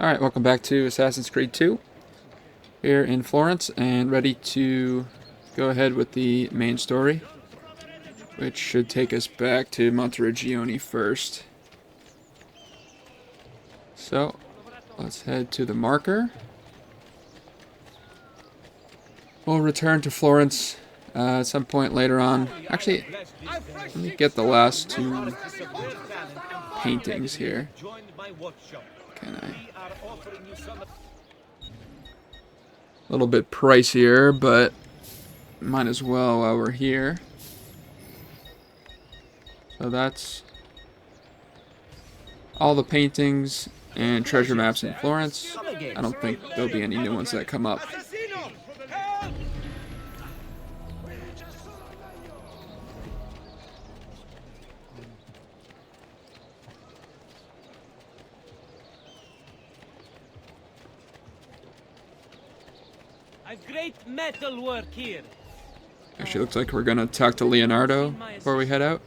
Alright, welcome back to Assassin's Creed 2. Here in Florence and ready to go ahead with the main story, which should take us back to Monteriggioni first. So, let's head to the marker. We'll return to Florence at some point later on. Actually, let me get the last two paintings here. Can I? A little bit pricier, but might as well while we're here. So that's all the paintings and treasure maps in Florence. I don't think there'll be any new ones that come up. I've great metal work here. Actually, looks like we're gonna talk to Leonardo before we head out.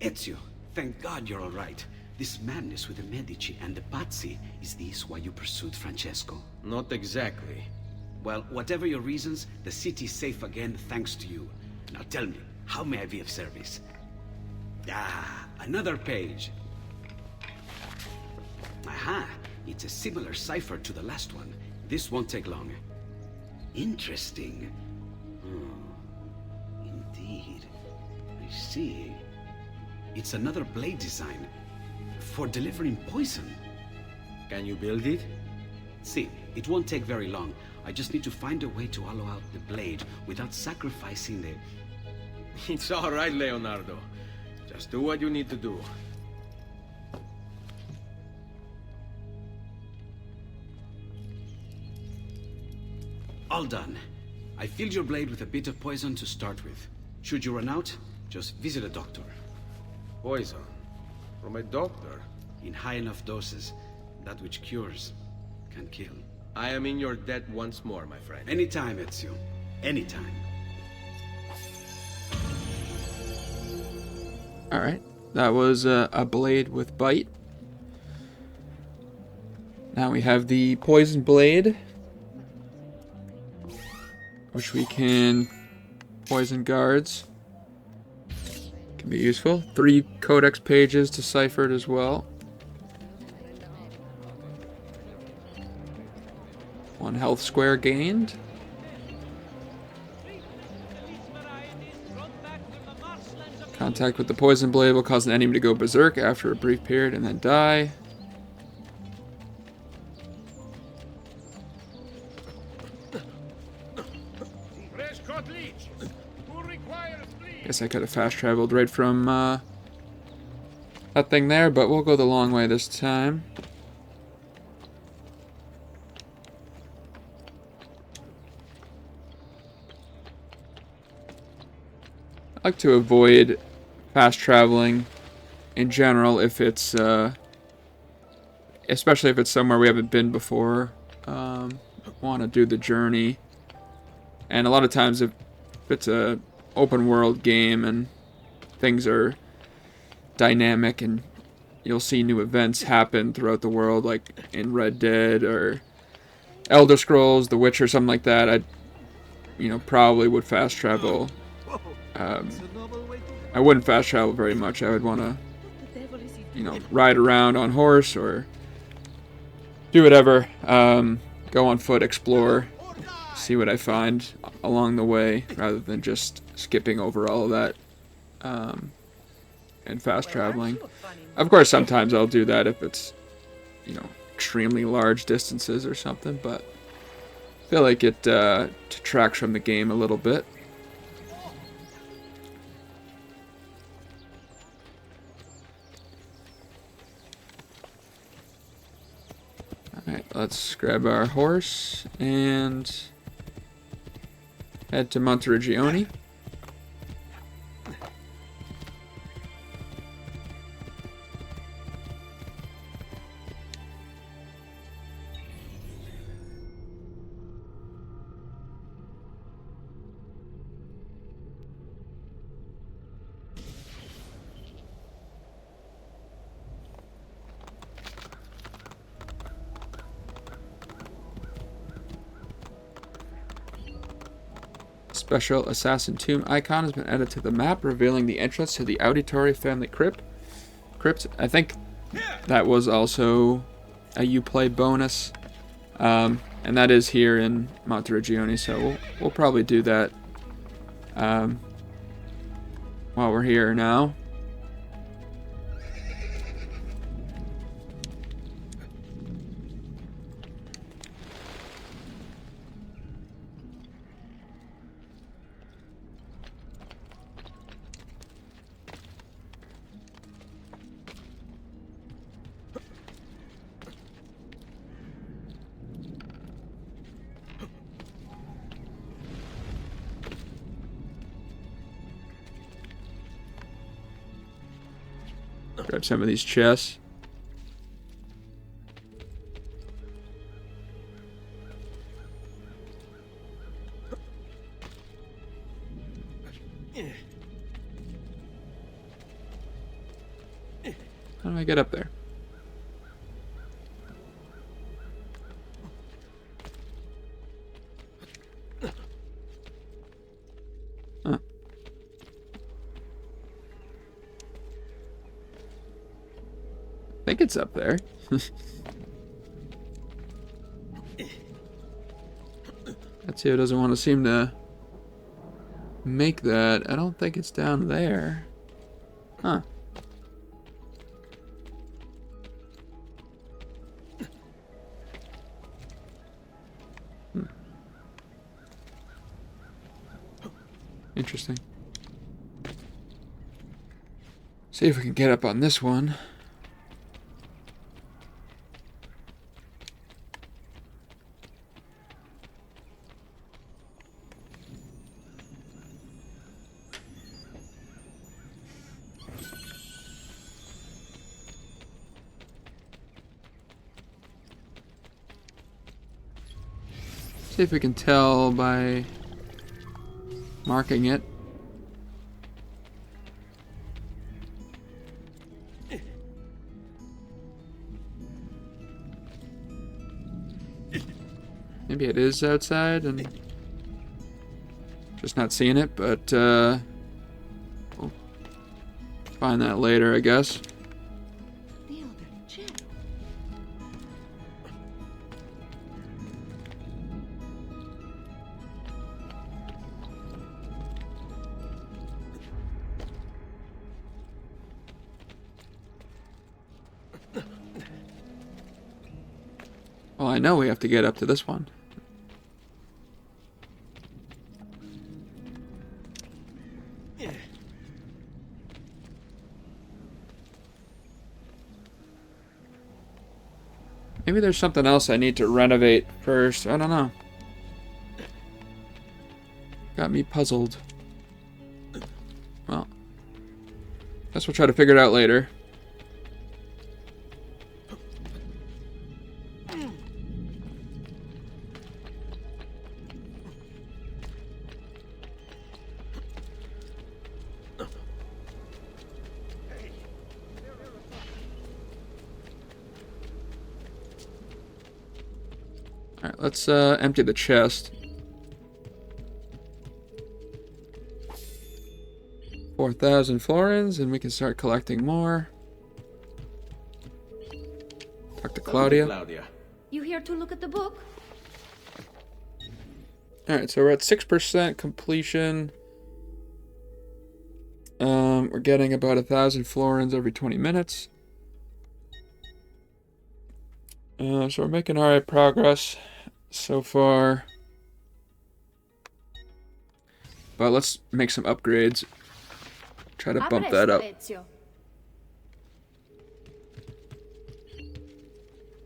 Ezio, thank God you're all right. This madness with the Medici and the Pazzi, is this why you pursued Francesco? Not exactly. Well, whatever your reasons, the city's safe again thanks to you. Now tell me, how may I be of service? Ah, another page. Aha, it's a similar cipher to the last one. This won't take long. Interesting. Oh, indeed. I see. It's another blade design for delivering poison. Can you build it? See, it won't take very long. I just need to find a way to hollow out the blade without sacrificing the... It's all right, Leonardo. Just do what you need to do. All done. I filled your blade with a bit of poison to start with. Should you run out, just visit a doctor. Poison? From a doctor? In high enough doses, that which cures can kill. I am in your debt once more, my friend. Anytime, Ezio. Anytime. Alright, that was a blade with bite. Now we have the poison blade, which we can poison guards. Can be useful. 3 codex pages deciphered as well. 1 health square gained. Contact with the poison blade will cause an enemy to go berserk after a brief period and then die. Guess I could have fast traveled right from that thing there, but we'll go the long way this time. I like to avoid fast traveling in general if it's, especially if it's somewhere we haven't been before. Want to do the journey, and a lot of times if it's a open world game and things are dynamic and you'll see new events happen throughout the world, like in Red Dead or Elder Scrolls, The Witcher, something like that, I probably would fast travel. I wouldn't fast travel very much. I would want to, ride around on horse or do whatever. Go on foot, explore, see what I find along the way, rather than just skipping over all of that and fast traveling. Of course, sometimes I'll do that if it's, extremely large distances or something, but I feel like it detracts from the game a little bit. Alright, let's grab our horse and head to Monteriggioni. Special assassin tomb icon has been added to the map, revealing the entrance to the Auditore family crypt. I think that was also a Uplay bonus. And that is here in Monteriggioni, so we'll probably do that while we're here now. Grab some of these chests. How do I get up there? Huh. I think it's up there. That's who doesn't want to seem to make that. I don't think it's down there. Huh. Interesting. See if we can get up on this one. See if we can tell by marking it. Maybe it is outside and just not seeing it, but we'll find that later, I guess. Well, I know we have to get up to this one. Maybe there's something else I need to renovate first. I don't know. Got me puzzled. Well, guess we'll try to figure it out later. Alright, let's empty the chest. 4,000 florins, and we can start collecting more. Talk to Claudia. You here to look at the book? Alright, so we're at 6% completion. We're getting about 1,000 florins every 20 minutes. So we're making alright progress so far. But let's make some upgrades. Try to bump that up.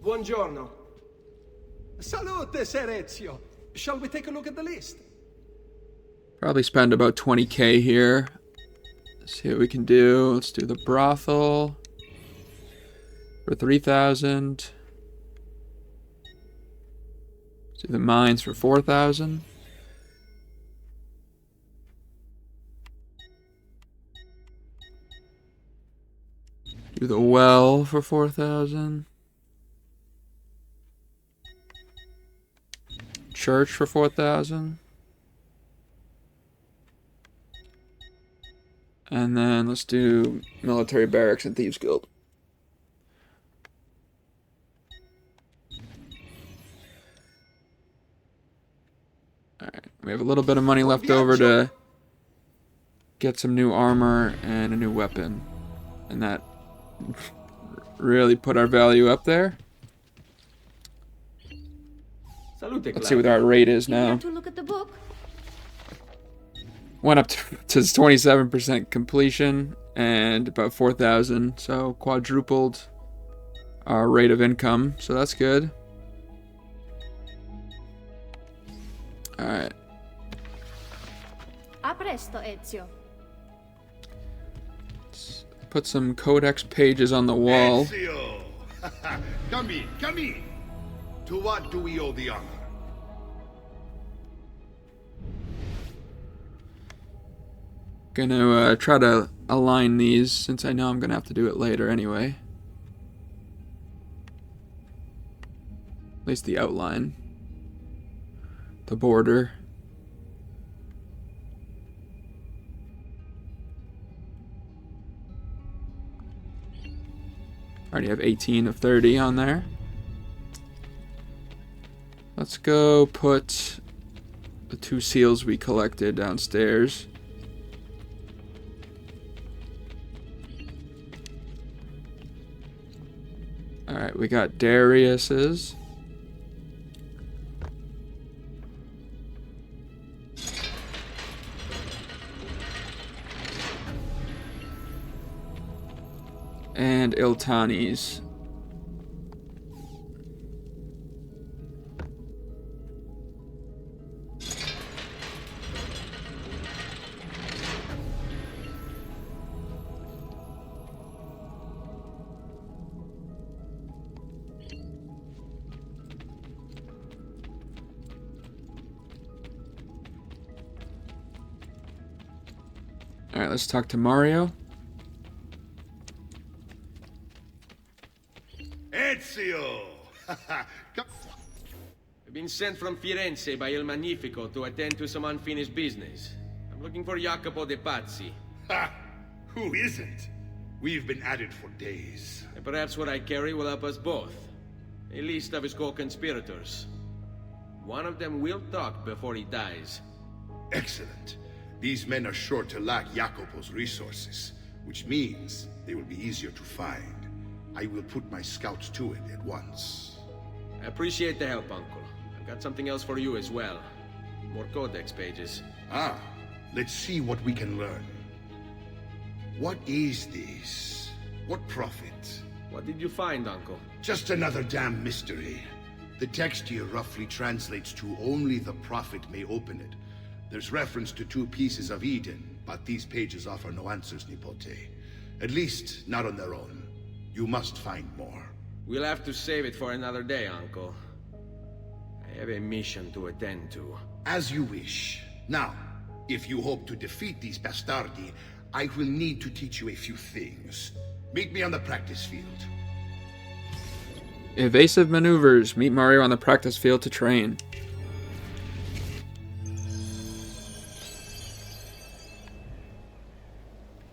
Buongiorno. Salute, Ser Ezio. Shall we take a look at the list? Probably spend about 20k here. Let's see what we can do. Let's do the brothel for 3,000. Let's do the mines for 4,000. Do the well for 4,000. Church for 4,000. And then let's do military barracks and thieves guild. Alright, we have a little bit of money left over to get some new armor and a new weapon. And that really put our value up there. Salute, Let's see what our rate is You here now. to look at the book? Went up to 27% completion and about 4,000, so quadrupled our rate of income, so that's good. Alright, A presto, Ezio. put some codex pages on the wall. Ezio! Come in, come in. To what do we owe the honor? Gonna try to align these since I know I'm gonna have to do it later anyway. At least the outline. The border. Already have 18 of 30 on there. Let's go put the 2 seals we collected downstairs. Alright, we got Darius's. And Iltani's. Alright, let's talk to Mario. Ezio! Come- I've been sent from Firenze by Il Magnifico to attend to some unfinished business. I'm looking for Jacopo de Pazzi. Ha! Who isn't? We've been at it for days. And perhaps what I carry will help us both. A list of his co-conspirators. One of them will talk before he dies. Excellent. These men are sure to lack Jacopo's resources, which means they will be easier to find. I will put my scouts to it at once. I appreciate the help, Uncle. I've got something else for you as well. More codex pages. Ah, let's see what we can learn. What is this? What prophet? What did you find, Uncle? Just another damn mystery. The text here roughly translates to only the prophet may open it. There's reference to 2 pieces of Eden, but these pages offer no answers, Nipote. At least, not on their own. You must find more. We'll have to save it for another day, Uncle. I have a mission to attend to. As you wish. Now, if you hope to defeat these bastardi, I will need to teach you a few things. Meet me on the practice field. Evasive maneuvers. Meet Mario on the practice field to train.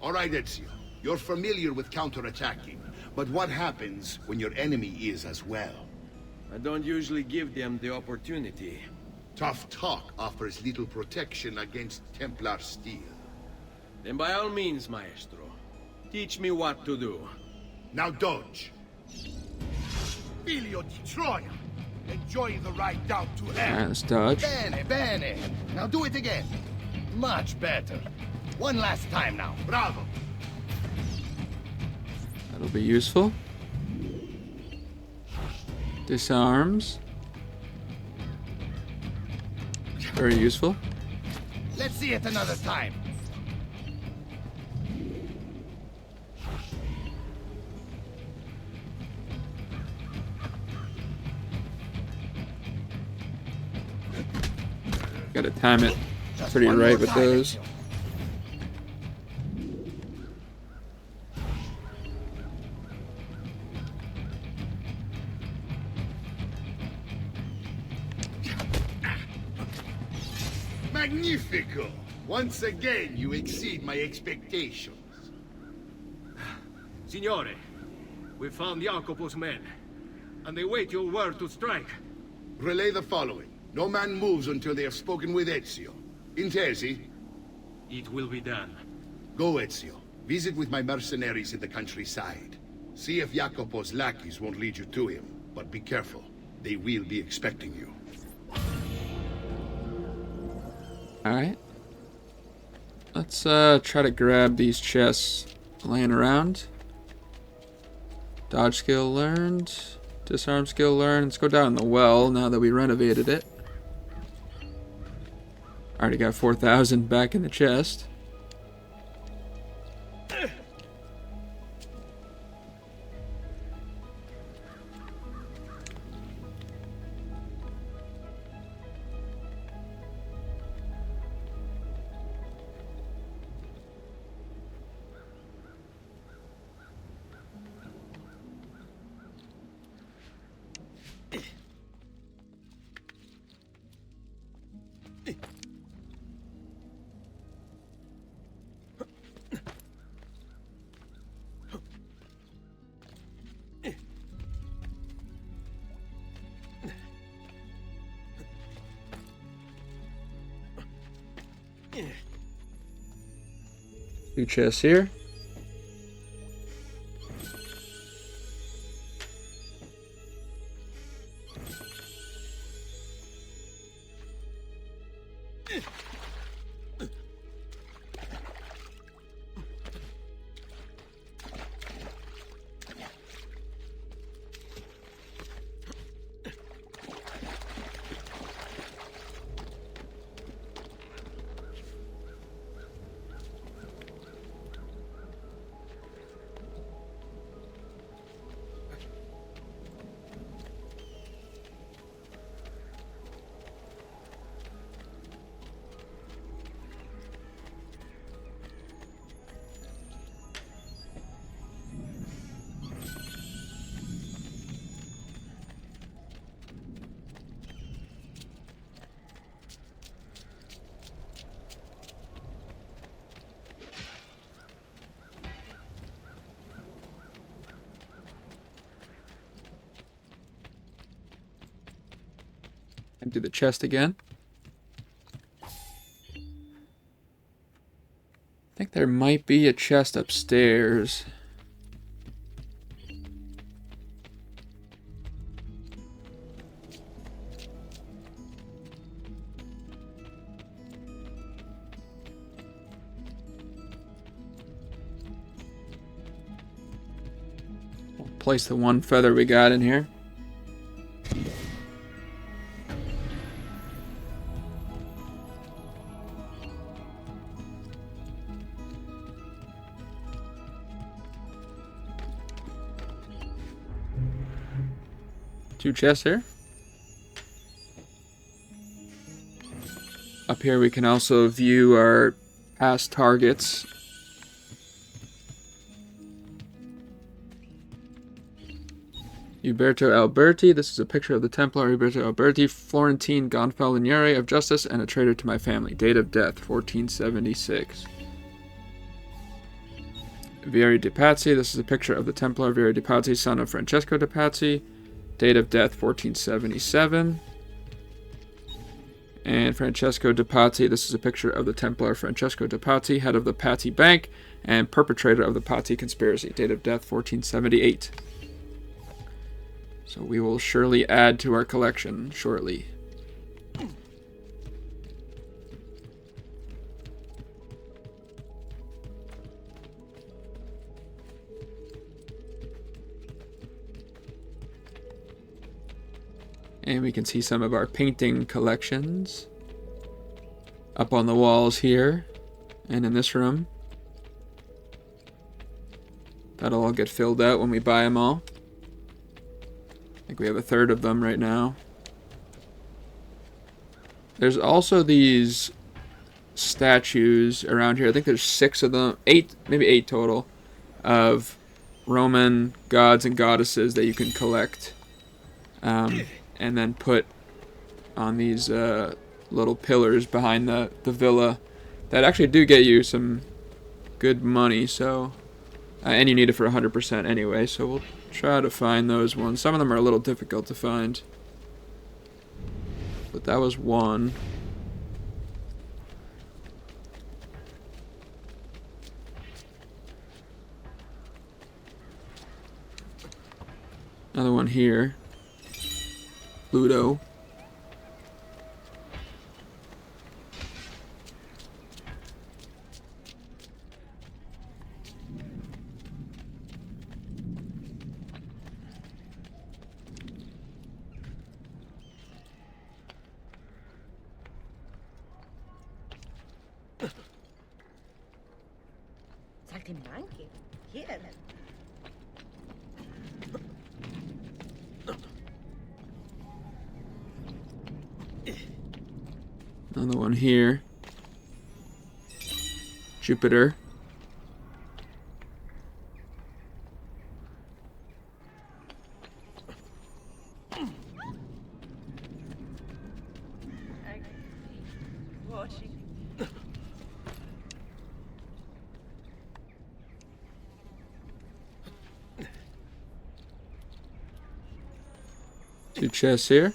All right, Ezio. You're familiar with counterattacking, but what happens when your enemy is as well? I don't usually give them the opportunity. Tough talk offers little protection against Templar steel. Then by all means, Maestro. Teach me what to do. Now dodge. Figlio di Troia! Enjoy the ride down to hell! Alright, let's dodge. Bene, bene. Now do it again. Much better. One last time now. Bravo! That'll be useful. Disarms. Very useful. Let's see it another time. Gotta time it Just pretty one right more with time, those. Ezio. Magnifico! Once again, you exceed my expectations. Signore, we found Jacopo's men, and they wait your word to strike. Relay the following. No man moves until they have spoken with Ezio. Intesi? It will be done. Go, Ezio. Visit with my mercenaries in the countryside. See if Jacopo's lackeys won't lead you to him. But be careful. They will be expecting you. Alright. Let's try to grab these chests laying around. Dodge skill learned. Disarm skill learned. Let's go down the well now that we renovated it. Already got 4,000 back in the chest. Two chests here. Empty the chest again. I think there might be a chest upstairs. We'll place the one feather we got in here. Two chests here. Up here we can also view our past targets. Uberto Alberti. This is a picture of the Templar Uberto Alberti, Florentine Gonfaloniere of justice and a traitor to my family. Date of death, 1476. Vieri de Pazzi. This is a picture of the Templar Vieri de Pazzi, son of Francesco de Pazzi. Date of death, 1477. And Francesco de Pazzi. This is a picture of the Templar Francesco de Pazzi, head of the Pazzi Bank and perpetrator of the Pazzi conspiracy. Date of death, 1478. So we will surely add to our collection shortly. And we can see some of our painting collections up on the walls here and in this room. That'll all get filled out when we buy them all. I think we have a third of them right now. There's also these statues around here. I think there's 6 of them, 8, maybe 8 total, of Roman gods and goddesses that you can collect. And then put on these little pillars behind the villa that actually do get you some good money, so... and you need it for 100% anyway, so we'll try to find those ones. Some of them are a little difficult to find. But that was one. Another one here. Ludo. Saltimbanchi. Here. Another one here. Jupiter. Two chests here.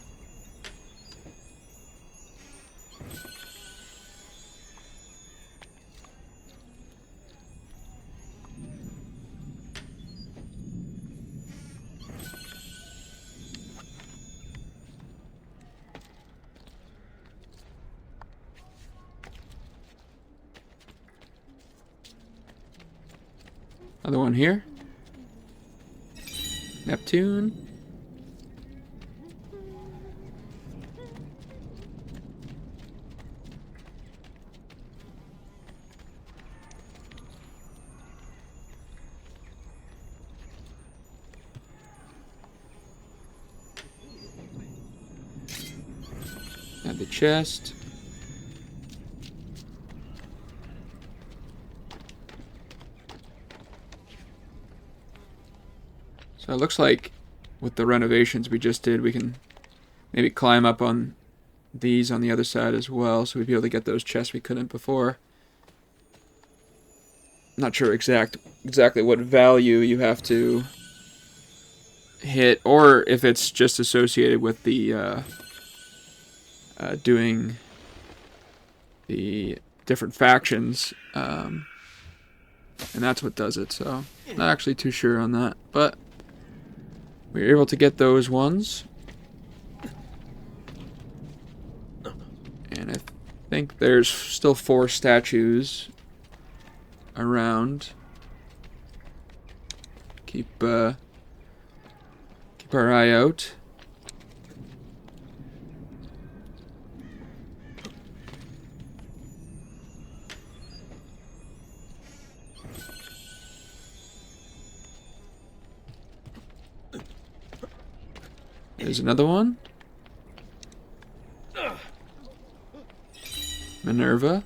Another one here. Neptune. Add the chest. So it looks like with the renovations we just did, we can maybe climb up on these on the other side as well, so we'd be able to get those chests we couldn't before. Not sure exactly what value you have to hit, or if it's just associated with the doing the different factions, and that's what does it. So not actually too sure on that, but we were able to get those ones, and I think there's still 4 statues around. Keep our eye out. There's another one. Minerva.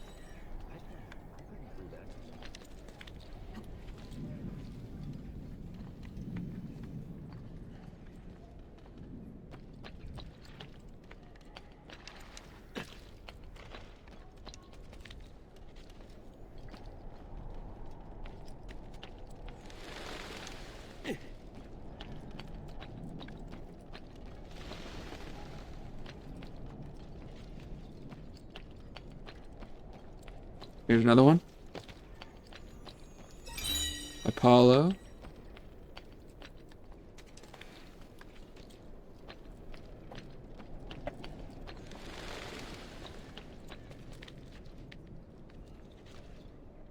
Here's another one. Apollo.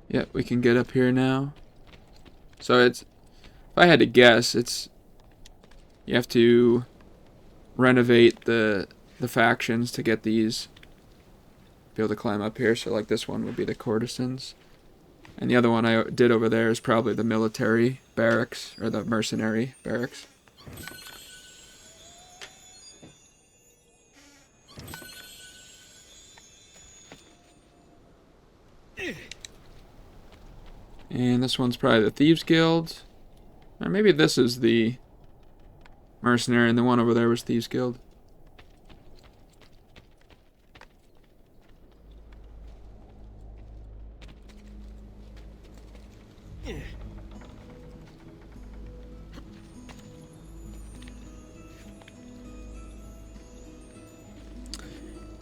Yep, we can get up here now. So it's, if I had to guess, it's, you have to renovate the factions to get these, be able to climb up here. So like this one would be the courtesans, and the other one I did over there is probably the military barracks, or the mercenary barracks. And this one's probably the Thieves Guild, or maybe this is the mercenary and the one over there was Thieves Guild.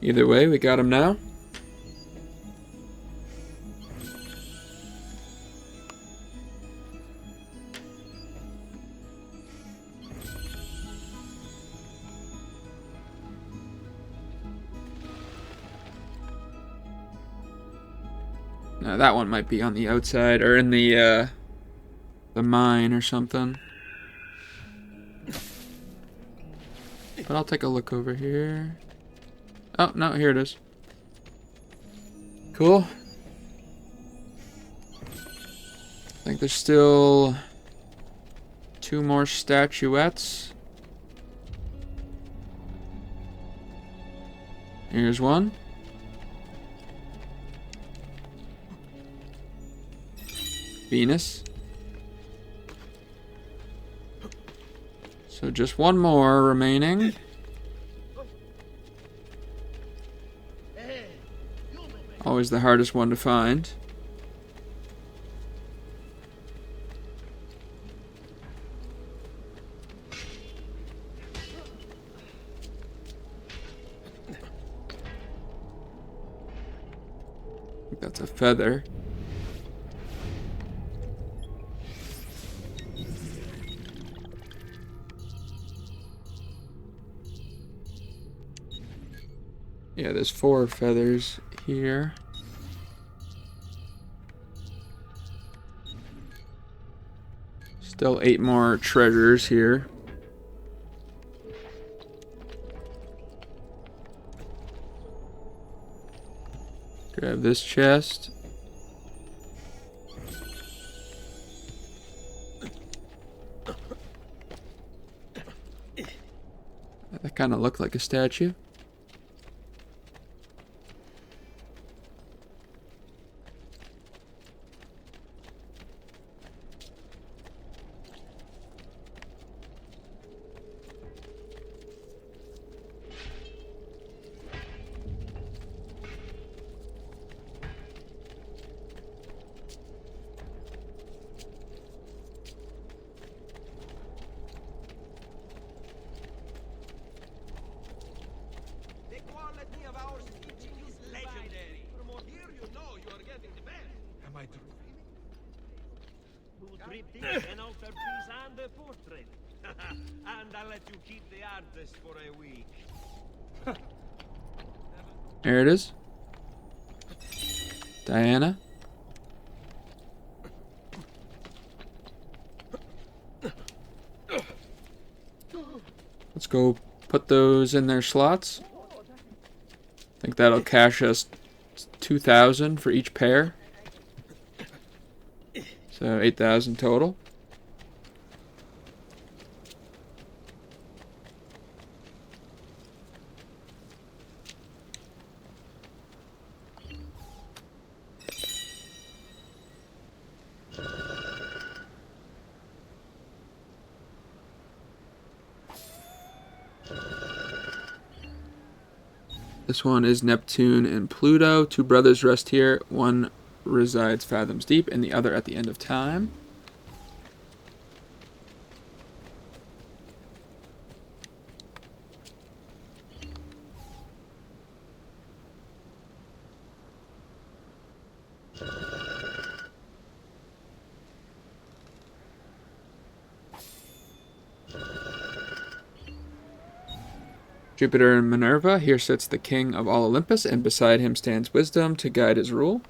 Either way, we got him now. Now that one might be on the outside or in the mine or something. But I'll take a look over here. Oh, no, here it is. Cool. I think there's still 2 more statuettes. Here's one. Venus. So just 1 more remaining. Always the hardest one to find. I think that's a feather. Yeah, there's 4 feathers here. Still 8 more treasures here. Grab this chest. That kind of looked like a statue. An altarpiece and a portrait. And I'll let you keep the artist for a week. There it is. Diana. Let's go put those in their slots. I think that'll cash us 2,000 for each pair. So 8,000 total. This one is Neptune and Pluto. 2 brothers rest here. One resides fathoms deep and the other at the end of time. Jupiter and Minerva. Here sits the king of all Olympus, and beside him stands wisdom to guide his rule.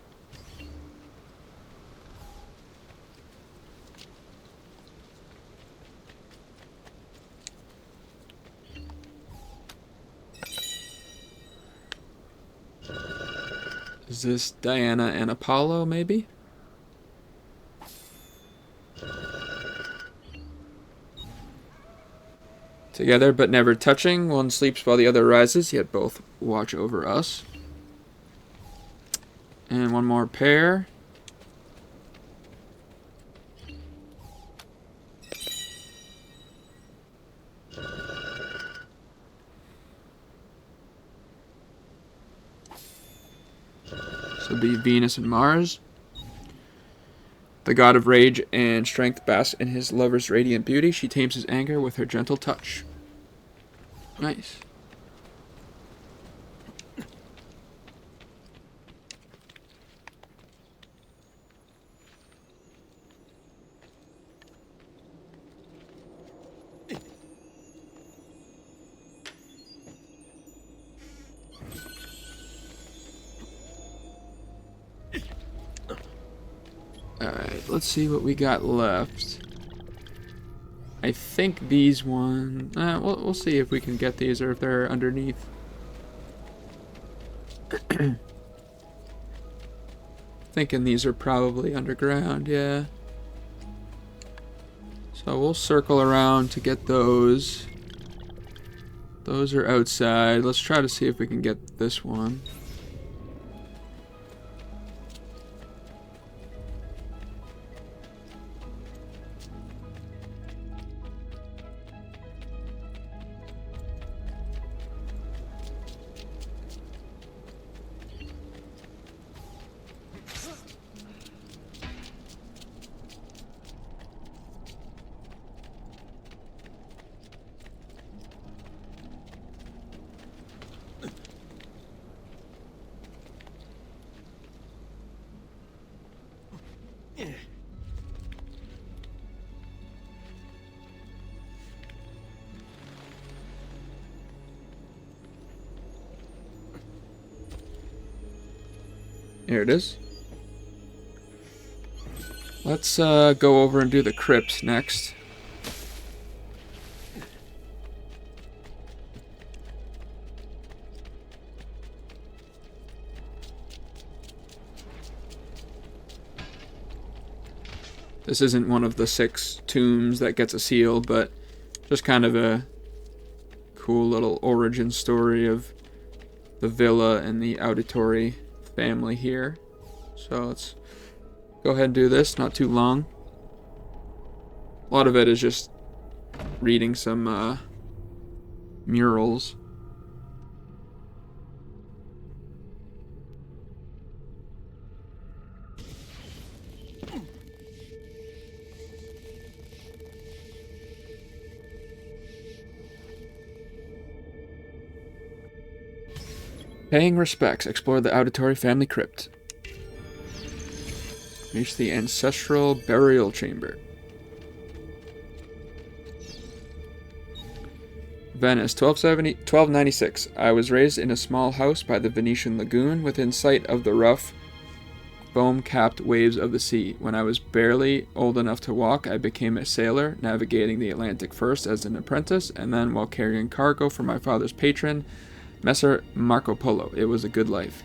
Is this Diana and Apollo, maybe? Together but never touching, one sleeps while the other rises, yet both watch over us. And one more pair. This will be Venus and Mars. The god of rage and strength basks in his lover's radiant beauty. She tames his anger with her gentle touch. Nice. Alright, let's see what we got left. I think these one... we'll see if we can get these or if they're underneath. Thinking these are probably underground, yeah. So we'll circle around to get those. Those are outside. Let's try to see if we can get this one. Here it is. Let's go over and do the crypt next. This isn't one of the 6 tombs that gets a seal, but just kind of a cool little origin story of the villa and the auditory family here. So let's go ahead and do this, not too long. A lot of it is just reading some murals. Paying respects. Explore the auditory family crypt. Reach the ancestral burial chamber. Venice, 1296. I was raised in a small house by the Venetian lagoon, within sight of the rough, foam-capped waves of the sea. When I was barely old enough to walk, I became a sailor, navigating the Atlantic first as an apprentice, and then while carrying cargo for my father's patron, Messer Marco Polo. It was a good life.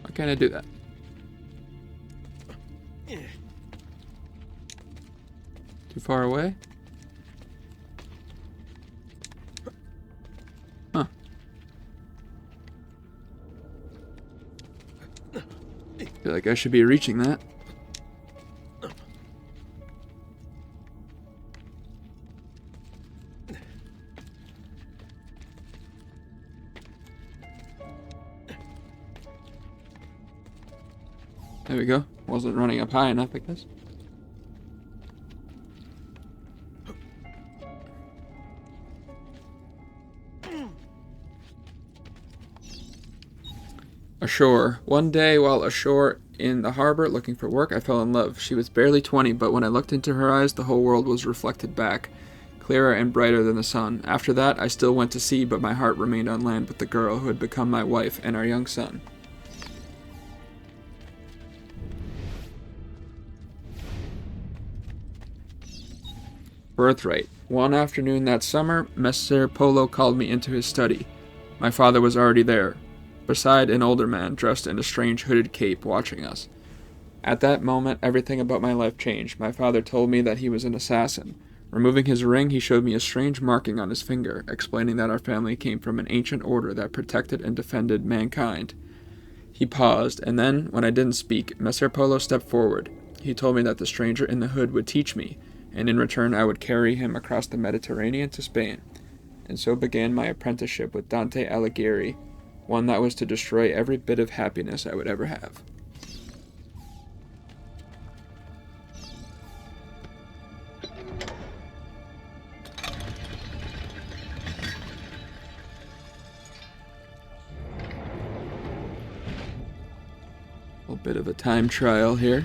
Why can't I do that? Too far away? Huh. Feel like I should be reaching that. There we go. Wasn't running up high enough, I guess. Ashore. One day, while ashore in the harbor looking for work, I fell in love. She was barely 20, but when I looked into her eyes, the whole world was reflected back, clearer and brighter than the sun. After that, I still went to sea, but my heart remained on land with the girl who had become my wife and our young son. Birthright. One afternoon that summer, Messer Polo called me into his study. My father was already there, beside an older man dressed in a strange hooded cape, watching us. At that moment, everything about my life changed. My father told me that he was an assassin. Removing his ring, he showed me a strange marking on his finger, explaining that our family came from an ancient order that protected and defended mankind. He paused, and then, when I didn't speak, Messer Polo stepped forward. He told me that the stranger in the hood would teach me, and in return I would carry him across the Mediterranean to Spain. And so began my apprenticeship with Dante Alighieri, one that was to destroy every bit of happiness I would ever have. Bit of a time trial here.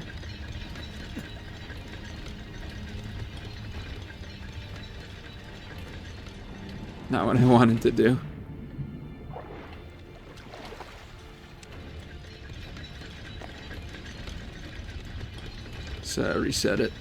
Not what I wanted to do. So reset it.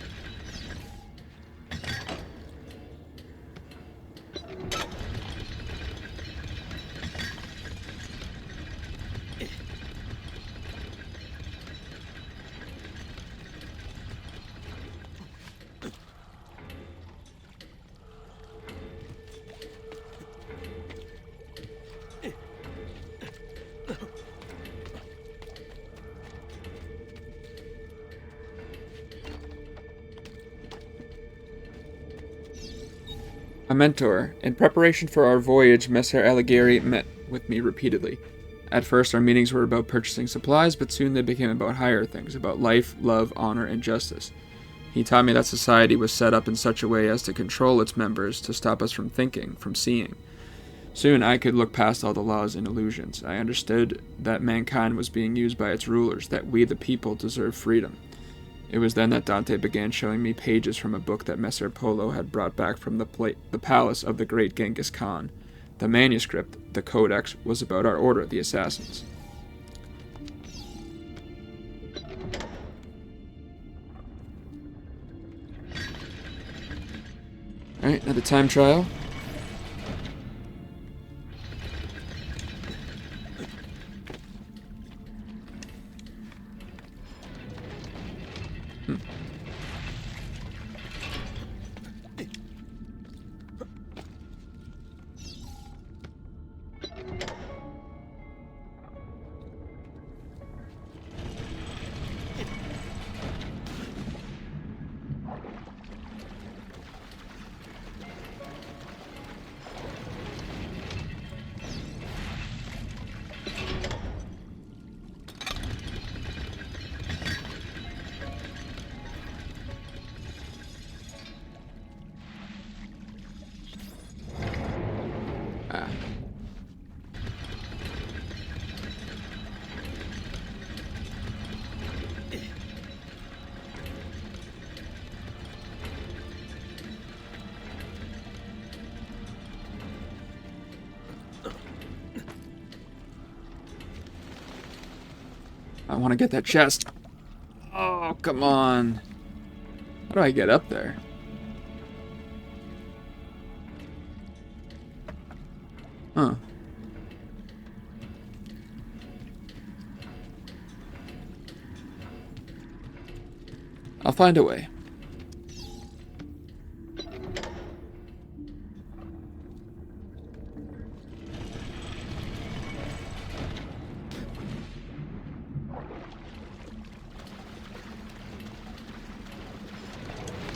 A mentor. In preparation for our voyage, Messer Alighieri met with me repeatedly. At first, our meetings were about purchasing supplies, but soon they became about higher things, about life, love, honor, and justice. He taught me that society was set up in such a way as to control its members, to stop us from thinking, from seeing. Soon I could look past all the laws and illusions. I understood that mankind was being used by its rulers, that we the people deserve freedom. It was then that Dante began showing me pages from a book that Messer Polo had brought back from the palace of the great Genghis Khan. The manuscript, the Codex, was about our order, the Assassins. Alright, another time trial. I want to get that chest. Oh, come on. How do I get up there? Huh. I'll find a way.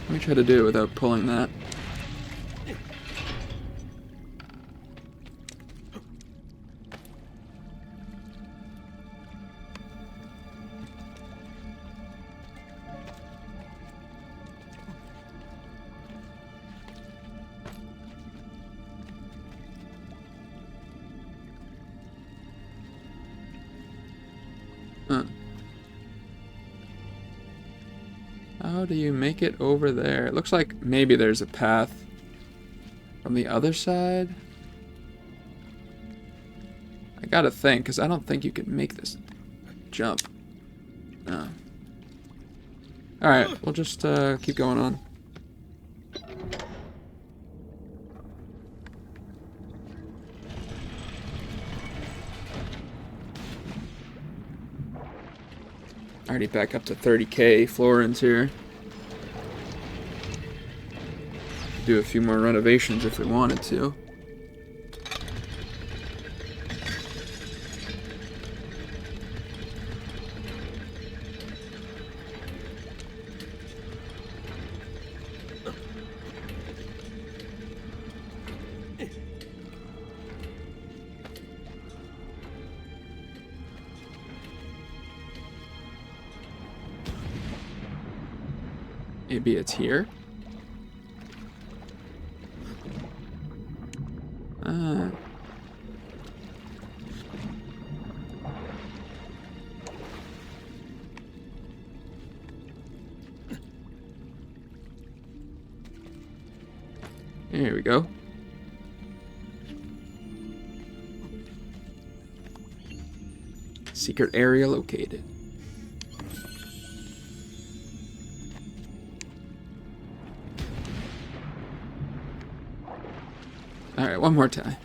Let me try to do it without pulling that. How do you make it over there? It looks like maybe there's a path from the other side. I gotta think, because I don't think you can make this jump. No. Alright, we'll just keep going on. Already back up to 30k florins here. Do a few more renovations if we wanted to. Maybe it's here? Here we go. Secret area located. Alright, one more time.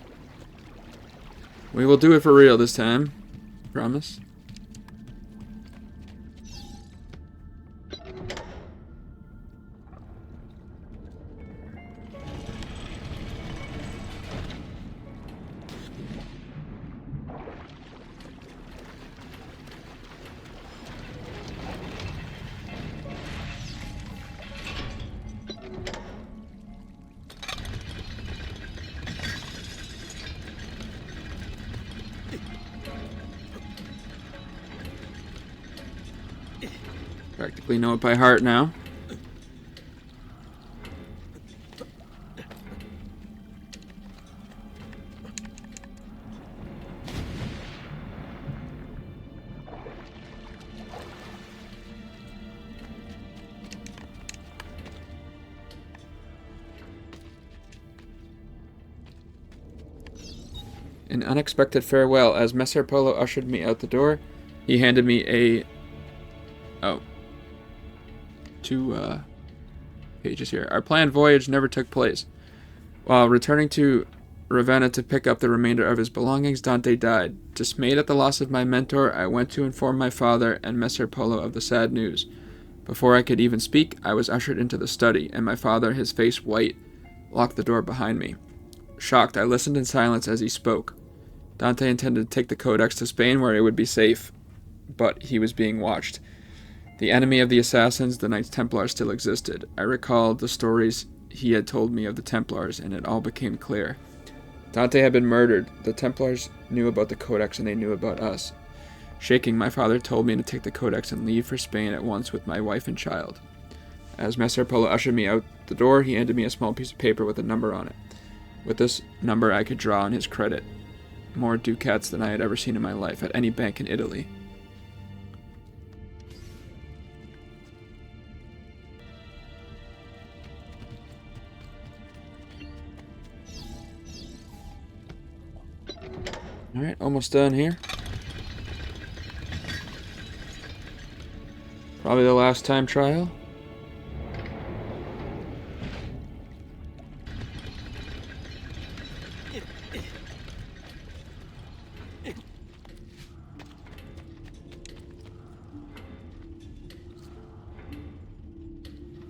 We will do it for real this time. Promise. Practically know it by heart now. An unexpected farewell. As Messer Polo ushered me out the door, he handed me a... Oh. Two pages here. Our planned voyage never took place. While returning to Ravenna to pick up the remainder of his belongings, Dante died. Dismayed at the loss of my mentor, I went to inform my father and Messer Polo of the sad news. Before I could even speak, I was ushered into the study, and my father, his face white, locked the door behind me. Shocked, I listened in silence as he spoke. Dante intended to take the Codex to Spain where it would be safe, but he was being watched. The enemy of the assassins, the Knights Templar, still existed. I recalled the stories he had told me of the Templars, and it all became clear. Dante had been murdered. The Templars knew about the Codex, and they knew about us. Shaking, my father told me to take the Codex and leave for Spain at once with my wife and child. As Messer Polo ushered me out the door, he handed me a small piece of paper with a number on it. With this number, I could draw on his credit. More ducats than I had ever seen in my life at any bank in Italy. Alright, almost done here. Probably the last time trial.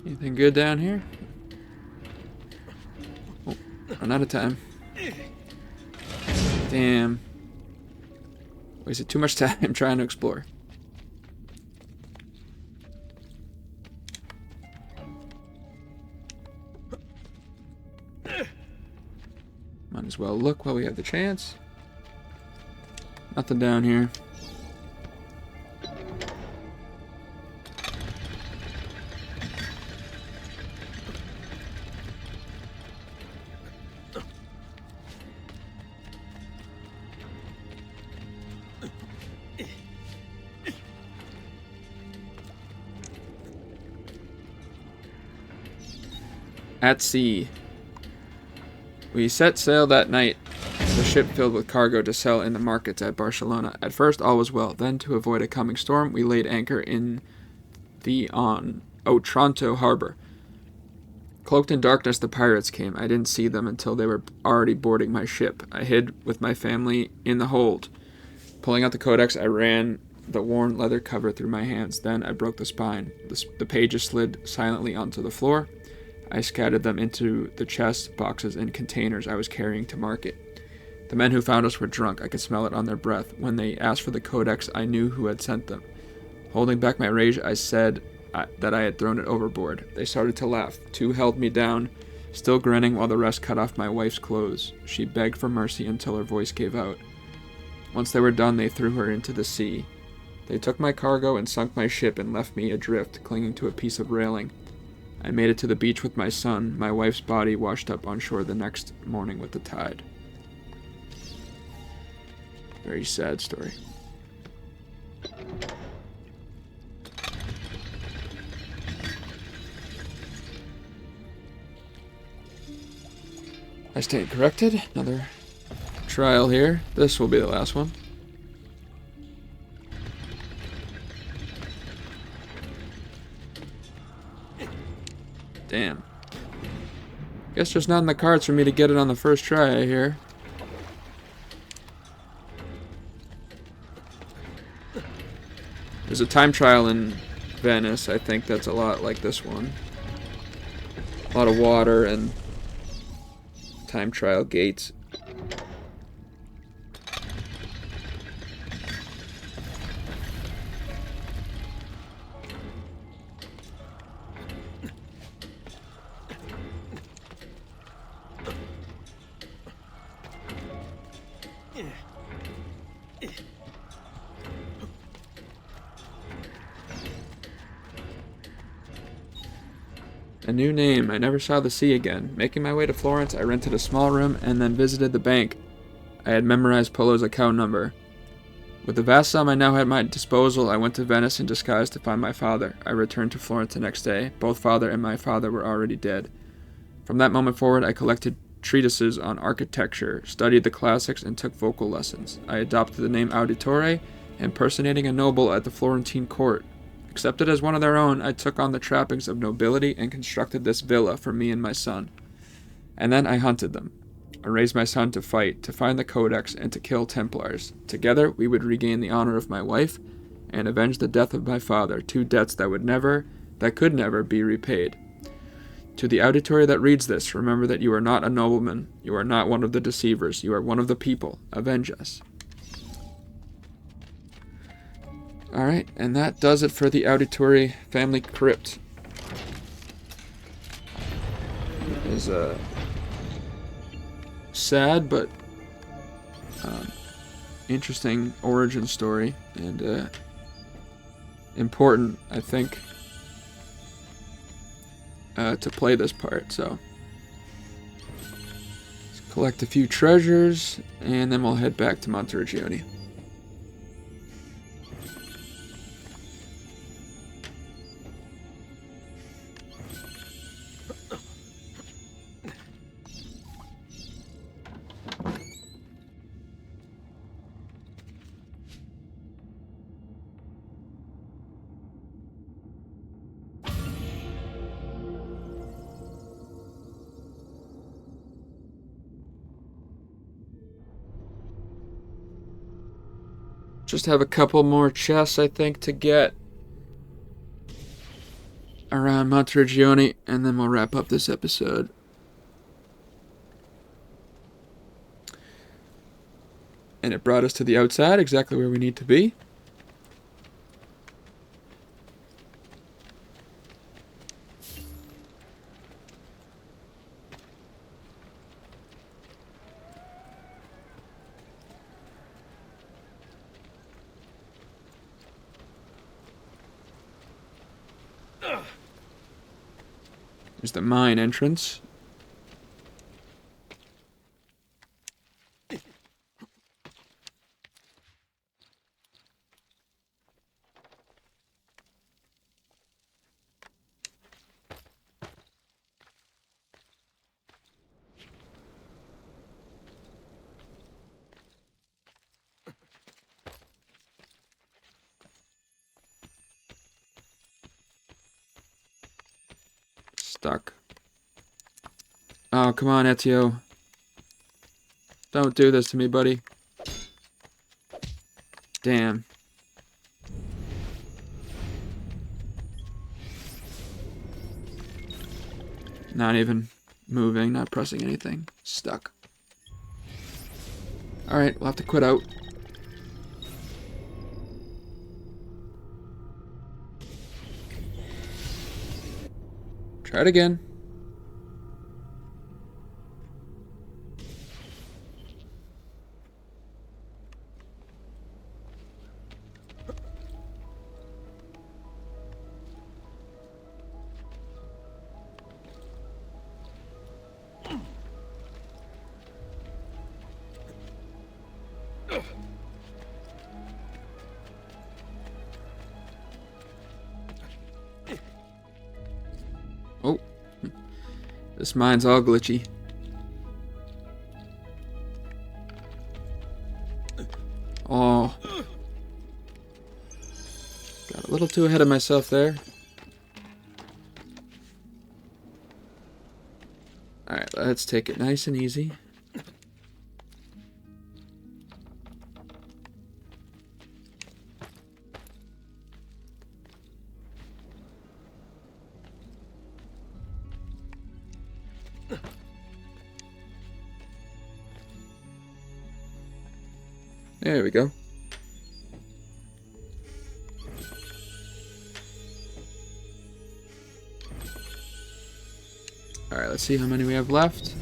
Anything good down here? Oh, run out of time. Damn. Wasted too much time trying to explore. Might as well look while we have the chance. Nothing down here. At sea. We set sail that night, the ship filled with cargo to sell in the markets at Barcelona. At first all was well, then to avoid a coming storm, we laid anchor in the Otranto harbor. Cloaked in darkness, the pirates came. I didn't see them until they were already boarding my ship. I hid with my family in the hold. Pulling out the Codex, I ran the worn leather cover through my hands. Then I broke the spine. The pages slid silently onto the floor. I scattered them into the chests, boxes, and containers I was carrying to market. The men who found us were drunk. I could smell it on their breath. When they asked for the Codex, I knew who had sent them. Holding back my rage, I said that I had thrown it overboard. They started to laugh. Two held me down, still grinning, while the rest cut off my wife's clothes. She begged for mercy until her voice gave out. Once they were done, they threw her into the sea. They took my cargo and sunk my ship and left me adrift, clinging to a piece of railing. I made it to the beach with my son. My wife's body washed up on shore the next morning with the tide. Very sad story. I stand corrected. Another trial here. This will be the last one. Damn. Guess just not in the cards for me to get it on the first try, I hear. There's a time trial in Venice. I think that's a lot like this one. A lot of water and time trial gates. A new name. I never saw the sea again. Making my way to Florence, I rented a small room and then visited the bank. I had memorized Polo's account number. With the vast sum I now had at my disposal, I went to Venice in disguise to find my father. I returned to Florence the next day. Both father and my father were already dead. From that moment forward, I collected treatises on architecture, studied the classics, and took vocal lessons. I adopted the name Auditore, impersonating a noble at the Florentine court. Accepted as one of their own, I took on the trappings of nobility and constructed this villa for me and my son. And then I hunted them. I raised my son to fight, to find the Codex, and to kill Templars. Together, we would regain the honor of my wife and avenge the death of my father, two debts that could never be repaid. To the auditory that reads this, remember that you are not a nobleman, you are not one of the deceivers, you are one of the people. Avenge us. Alright, and that does it for the auditory family crypt. It is a sad but interesting origin story, and important, I think, to play this part. So let's collect a few treasures, and then we'll head back to Monteriggioni. Just have a couple more chests, I think, to get around Monteriggioni, and then we'll wrap up this episode. And it brought us to the outside, exactly where we need to be. There's the mine entrance. Stuck. Oh, come on, Ezio. Don't do this to me, buddy. Damn. Not even moving, not pressing anything. Stuck. Alright, we'll have to quit out. Try it again. Oh. This mine's all glitchy. 'Cause I don't have enough too ahead of myself there. Alright, let's take it nice and easy. There we go. Alright, let's see how many we have left.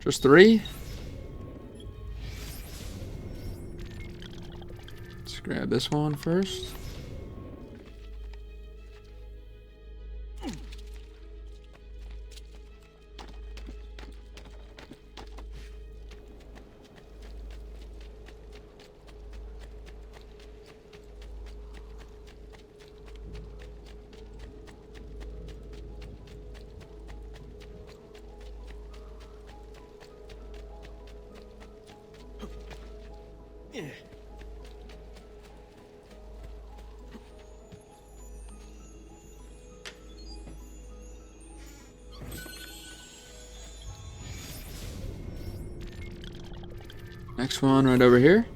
Just 3. Let's grab this one first. Next one right over here.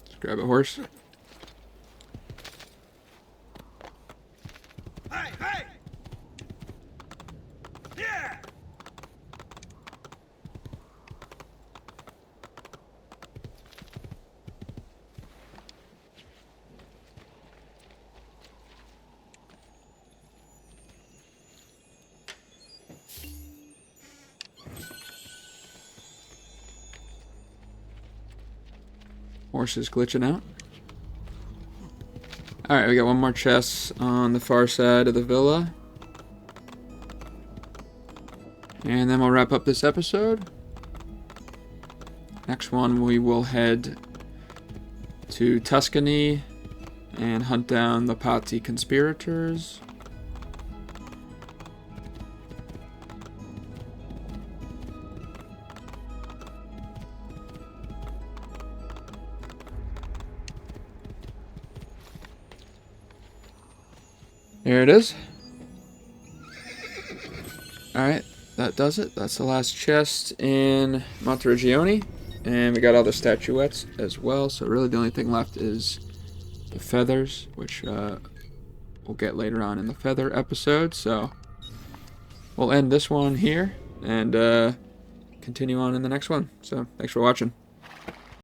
Let's grab a horse. Hey, hey! Yeah! Horse is glitching out. Alright, we got one more chest on the far side of the villa. And then we'll wrap up this episode. Next one, we will head to Tuscany and hunt down the Pazzi conspirators. There it is. Alright, that does it. That's the last chest in Monteriggioni. And we got all the statuettes as well. So really the only thing left is the feathers, which we'll get later on in the feather episode. So we'll end this one here and continue on in the next one. So thanks for watching.